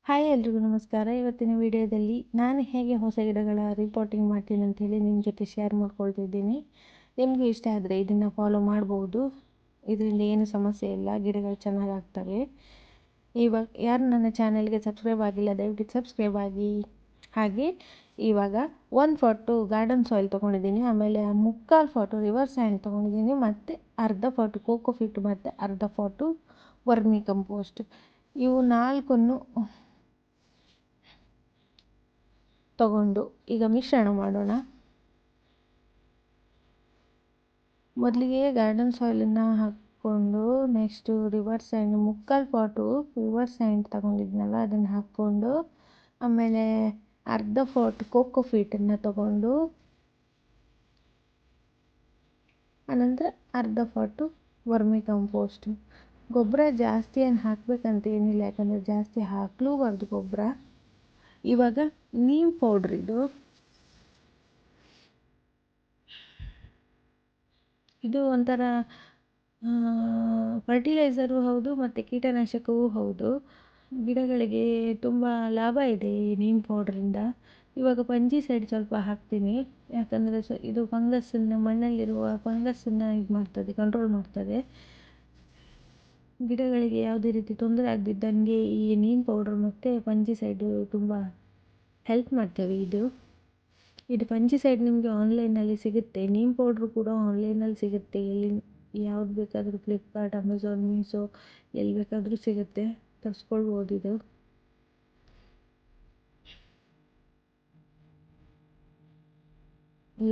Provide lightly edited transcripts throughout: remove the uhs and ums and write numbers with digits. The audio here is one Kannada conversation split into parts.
ಹಾಯ್ ಎಲ್ರಿಗೂ ನಮಸ್ಕಾರ. ಇವತ್ತಿನ ವಿಡಿಯೋದಲ್ಲಿ ನಾನು ಹೇಗೆ ಹೊಸ ಗಿಡಗಳ ರಿಪೋರ್ಟಿಂಗ್ ಮಾಡ್ತೀನಿ ಅಂಥೇಳಿ ನಿಮ್ಮ ಜೊತೆ ಶೇರ್ ಮಾಡ್ಕೊಳ್ತಿದ್ದೀನಿ. ನಿಮಗೂ ಇಷ್ಟ ಆದರೆ ಇದನ್ನು ಫಾಲೋ ಮಾಡ್ಬೋದು. ಇದರಿಂದ ಏನು ಸಮಸ್ಯೆ ಇಲ್ಲ, ಗಿಡಗಳು ಚೆನ್ನಾಗಿ ಆಗ್ತವೆ. ಇವಾಗ ಯಾರು ನನ್ನ ಚಾನಲ್ಗೆ ಸಬ್ಸ್ಕ್ರೈಬ್ ಆಗಿಲ್ಲ ದಯವಿಟ್ಟು ಸಬ್ಸ್ಕ್ರೈಬ್ ಆಗಿ. ಹಾಗೆ ಇವಾಗ 1 ಫಾಟು ಗಾರ್ಡನ್ ಸಾಯಿಲ್ ತೊಗೊಂಡಿದ್ದೀನಿ, ಆಮೇಲೆ 3/4 ಫಾಟು ರಿವರ್ ಸ್ಯಾಂಡ್ ತೊಗೊಂಡಿದ್ದೀನಿ, ಮತ್ತು ಅರ್ಧ ಫಾಟು ಕೋಕೋಫಿಟ್ ಮತ್ತು ಅರ್ಧ ಫಾಟು ವರ್ಮಿ ಕಂಪೋಸ್ಟ್. ಇವು 4ನ್ನು ತಗೊಂಡು ಈಗ ಮಿಶ್ರಣ ಮಾಡೋಣ. ಮೊದಲಿಗೆ ಗಾರ್ಡನ್ ಸಾಯಿಲನ್ನು ಹಾಕ್ಕೊಂಡು next river sand 3/4 part river sand ತಗೊಂಡಿದ್ನಲ್ಲ ಅದನ್ನು ಹಾಕ್ಕೊಂಡು, ಆಮೇಲೆ ಅರ್ಧ ಫಾಟ್ ಕೋಕೋಫೀಟನ್ನು ತಗೊಂಡು, ಆನಂತರ ಅರ್ಧ ಫಾಟು ವರ್ಮಿ ಕಂಪೋಸ್ಟು. ಗೊಬ್ಬರ ಜಾಸ್ತಿ ಏನು ಹಾಕಬೇಕಂತ ಏನಿಲ್ಲ, ಯಾಕಂದರೆ ಜಾಸ್ತಿ ಹಾಕಲೂಬಾರ್ದು ಗೊಬ್ಬರ. ಇವಾಗ ನೀಮ್ ಪೌಡ್ರ್ ಇದು ಒಂಥರ ಫರ್ಟಿಲೈಸರು ಹೌದು ಮತ್ತು ಕೀಟನಾಶಕವೂ ಹೌದು. ಗಿಡಗಳಿಗೆ ತುಂಬ ಲಾಭ ಇದೆ ಈ ನೀಮ್ ಪೌಡ್ರಿಂದ. ಇವಾಗ ಫಂಜಿಸೈಡ್ ಸ್ವಲ್ಪ ಹಾಕ್ತೀನಿ, ಯಾಕಂದರೆ ಇದು ಫಂಗಸ್ಸನ್ನು, ಮಣ್ಣಲ್ಲಿರುವ ಫಂಗಸ್ಸನ್ನು ಇದು ಮಾಡ್ತದೆ, ಕಂಟ್ರೋಲ್ ಮಾಡ್ತದೆ. ಗಿಡಗಳಿಗೆ ಯಾವುದೇ ರೀತಿ ತೊಂದರೆ ಆಗದಿದ್ದಂಗೆ ಈ ನೀಮ್ ಪೌಡ್ರ್ ಮತ್ತು ಫಂಜಿಸೈಡು ತುಂಬ ಹೆಲ್ಪ್ ಮಾಡ್ತವೆ. ಇದು ಫಂಜಿಸೈಡ್ ನಿಮಗೆ ಆನ್ಲೈನಲ್ಲಿ ಸಿಗುತ್ತೆ, ನೀಮ್ ಪೌಡ್ರು ಕೂಡ ಆನ್ಲೈನಲ್ಲಿ ಸಿಗುತ್ತೆ. ಯಾವ್ದು ಬೇಕಾದರೂ ಫ್ಲಿಪ್ಕಾರ್ಟ್, ಅಮೆಝಾನ್, ಮೀಶೋ ಎಲ್ಲಿ ಬೇಕಾದರೂ ಸಿಗುತ್ತೆ, ತರಿಸ್ಕೊಳ್ಬೋದು. ಇದು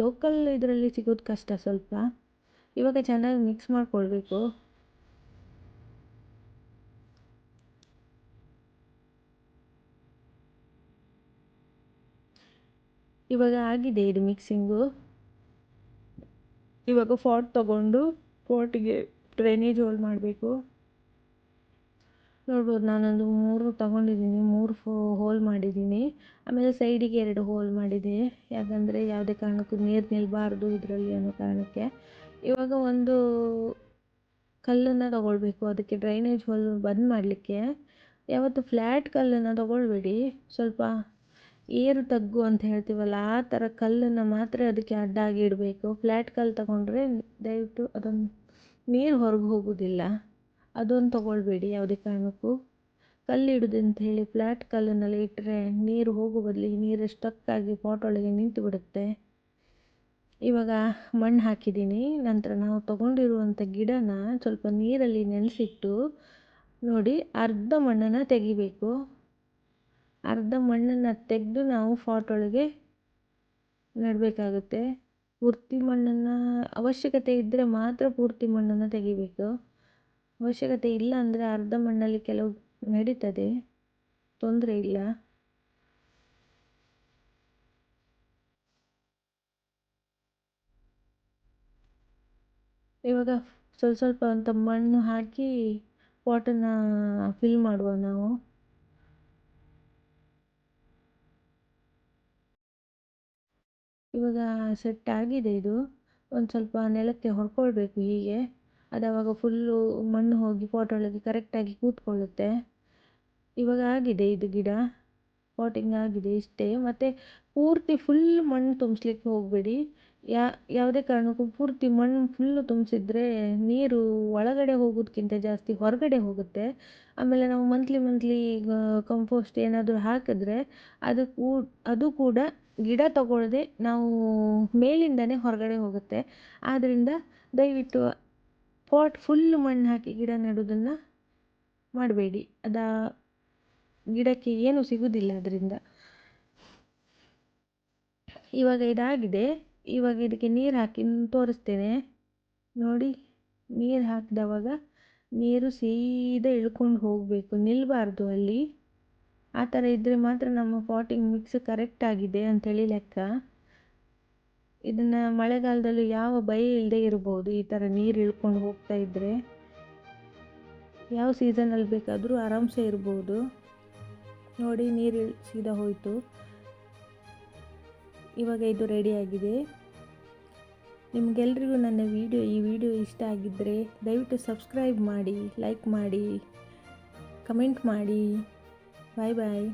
ಲೋಕಲ್ ಇದರಲ್ಲಿ ಸಿಗೋದು ಕಷ್ಟ ಸ್ವಲ್ಪ. ಇವಾಗ ಚೆನ್ನಾಗಿ ಮಿಕ್ಸ್ ಮಾಡ್ಕೊಳ್ಬೇಕು. ಇವಾಗ ಆಗಿದೆ ಇದು ಮಿಕ್ಸಿಂಗು. ಇವಾಗ ಫಾಟ್ ತಗೊಂಡು ಫಾಟಿಗೆ ಡ್ರೈನೇಜ್ ಹೋಲ್ ಮಾಡಬೇಕು. ನೋಡ್ಬೋದು, ನಾನೊಂದು 3 ತಗೊಂಡಿದ್ದೀನಿ, 3 ಹೋಲ್ ಮಾಡಿದ್ದೀನಿ. ಆಮೇಲೆ ಸೈಡಿಗೆ 2 ಹೋಲ್ ಮಾಡಿದೆ, ಯಾಕಂದರೆ ಯಾವುದೇ ಕಾರಣಕ್ಕೂ ನೀರು ನಿಲ್ಲಬಾರ್ದು ಇದರಲ್ಲಿ ಅನ್ನೋ ಕಾರಣಕ್ಕೆ. ಇವಾಗ ಒಂದು ಕಲ್ಲನ್ನು ತಗೊಳ್ಬೇಕು, ಅದಕ್ಕೆ ಡ್ರೈನೇಜ್ ಹೋಲ್ ಬಂದ್ ಮಾಡಲಿಕ್ಕೆ. ಯಾವತ್ತು ಫ್ಲ್ಯಾಟ್ ಕಲ್ಲನ್ನು ತಗೊಳ್ಬೇಡಿ, ಸ್ವಲ್ಪ ಏರು ತಗ್ಗು ಅಂತ ಹೇಳ್ತೀವಲ್ಲ ಆ ಥರ ಕಲ್ಲನ್ನು ಮಾತ್ರ ಅದಕ್ಕೆ ಅಡ್ಡಾಗಿ ಇಡಬೇಕು. ಫ್ಲ್ಯಾಟ್ ಕಲ್ಲು ತಗೊಂಡ್ರೆ ದಯವಿಟ್ಟು ಅದೊಂದು ನೀರು ಹೊರಗೆ ಹೋಗೋದಿಲ್ಲ, ಅದೊಂದು ತಗೊಳ್ಬೇಡಿ ಯಾವುದೇ ಕಾರಣಕ್ಕೂ. ಕಲ್ಲಿಡುದು ಅಂತ ಹೇಳಿ ಫ್ಲ್ಯಾಟ್ ಕಲ್ಲನ್ನೆಲ್ಲ ಇಟ್ಟರೆ ನೀರು ಹೋಗೋ ಬದಲಿಗೆ ನೀರು ಸ್ಟಕ್ಕಾಗಿ ಪಾಟೊಳಗೆ ನಿಂತು ಬಿಡುತ್ತೆ. ಇವಾಗ ಮಣ್ಣು ಹಾಕಿದ್ದೀನಿ. ನಂತರ ನಾವು ತಗೊಂಡಿರುವಂಥ ಗಿಡನ ಸ್ವಲ್ಪ ನೀರಲ್ಲಿ ನೆನೆಸಿಟ್ಟು ನೋಡಿ, ಅರ್ಧ ಮಣ್ಣನ್ನು ತೆಗಿಬೇಕು. ಅರ್ಧ ಮಣ್ಣನ್ನು ತೆಗೆದು ನಾವು ಫಾಟೊಳಗೆ ನೆಡಬೇಕಾಗುತ್ತೆ. ಪೂರ್ತಿ ಮಣ್ಣನ್ನು ಅವಶ್ಯಕತೆ ಇದ್ದರೆ ಮಾತ್ರ ಪೂರ್ತಿ ಮಣ್ಣನ್ನು ತೆಗಿಬೇಕು. ಅವಶ್ಯಕತೆ ಇಲ್ಲ ಅಂದರೆ ಅರ್ಧ ಮಣ್ಣಲ್ಲಿ ಕೆಲವು ನಡೀತದೆ, ತೊಂದರೆ ಇಲ್ಲ. ಇವಾಗ ಸ್ವಲ್ಪ ಅಂತ ಮಣ್ಣು ಹಾಕಿ ಪಾಟನ್ನು ಫಿಲ್ ಮಾಡುವ ನಾವು. ಇವಾಗ ಸೆಟ್ ಆಗಿದೆ ಇದು. ಒಂದು ಸ್ವಲ್ಪ ನೆಲಕ್ಕೆ ಹೊಡ್ಕೊಳ್ಬೇಕು ಹೀಗೆ, ಅದಾವಾಗ ಫುಲ್ಲು ಮಣ್ಣು ಹೋಗಿ ಪಾಟೊಳಗೆ ಕರೆಕ್ಟಾಗಿ ಕೂತ್ಕೊಳ್ಳುತ್ತೆ. ಇವಾಗ ಆಗಿದೆ ಇದು ಗಿಡ, ಪಾಟಿಂಗ್ ಆಗಿದೆ ಇಷ್ಟೇ. ಮತ್ತು ಪೂರ್ತಿ ಫುಲ್ ಮಣ್ಣು ತುಂಬಿಸ್ಲಿಕ್ಕೆ ಹೋಗಬೇಡಿ. ಯಾವುದೇ ಕಾರಣಕ್ಕೂ ಪೂರ್ತಿ ಮಣ್ಣು ಫುಲ್ಲು ತುಂಬಿಸಿದ್ರೆ ನೀರು ಒಳಗಡೆ ಹೋಗೋದಕ್ಕಿಂತ ಜಾಸ್ತಿ ಹೊರಗಡೆ ಹೋಗುತ್ತೆ. ಆಮೇಲೆ ನಾವು ಮಂತ್ಲಿ ಕಂಪೋಸ್ಟ್ ಏನಾದರೂ ಹಾಕಿದ್ರೆ ಅದು ಕೂಡ ಗಿಡ ತಗೊಳ್ಳದೆ ನಾವು ಮೇಲಿಂದನೇ ಹೊರಗಡೆ ಹೋಗುತ್ತೆ. ಆದ್ದರಿಂದ ದಯವಿಟ್ಟು ಪಾಟ್ ಫುಲ್ಲು ಮಣ್ಣು ಹಾಕಿ ಗಿಡ ನೆಡೋದನ್ನು ಮಾಡಬೇಡಿ, ಗಿಡಕ್ಕೆ ಏನೂ ಸಿಗೋದಿಲ್ಲ ಅದರಿಂದ. ಇವಾಗ ಇದಾಗಿದೆ. ಇವಾಗ ಇದಕ್ಕೆ ನೀರು ಹಾಕಿ ತೋರಿಸ್ತೇನೆ ನೋಡಿ. ನೀರು ಹಾಕಿದವಾಗ ನೀರು ಸೀದಾ ಇಳ್ಕೊಂಡು ಹೋಗಬೇಕು, ನಿಲ್ಲಬಾರ್ದು ಅಲ್ಲಿ. ಆ ಥರ ಇದ್ದರೆ ಮಾತ್ರ ನಮ್ಮ ಪಾಟಿಂಗ್ ಮಿಕ್ಸ್ ಕರೆಕ್ಟ್ ಆಗಿದೆ ಅಂಥೇಳಿ ಲೆಕ್ಕ. ಇದನ್ನು ಮಳೆಗಾಲದಲ್ಲೂ ಯಾವ ಭಯ ಇಲ್ಲದೆ ಇರ್ಬೋದು. ಈ ಥರ ನೀರು ಇಳ್ಕೊಂಡು ಹೋಗ್ತಾ ಇದ್ದರೆ ಯಾವ ಸೀಸನಲ್ಲಿ ಬೇಕಾದರೂ ಆರಾಮ್ಸೆ ಇರ್ಬೋದು. ನೋಡಿ, ನೀರು ಸೀದಾ ಹೋಯಿತು. ಇವಾಗ ಇದು ರೆಡಿಯಾಗಿದೆ. ನಿಮಗೆಲ್ರಿಗೂ ನನ್ನ ಈ ವಿಡಿಯೋ ಇಷ್ಟ ಆಗಿದ್ದರೆ ದಯವಿಟ್ಟು ಸಬ್ಸ್ಕ್ರೈಬ್ ಮಾಡಿ, ಲೈಕ್ ಮಾಡಿ, ಕಮೆಂಟ್ ಮಾಡಿ. ಬಾಯ್ ಬಾಯ್.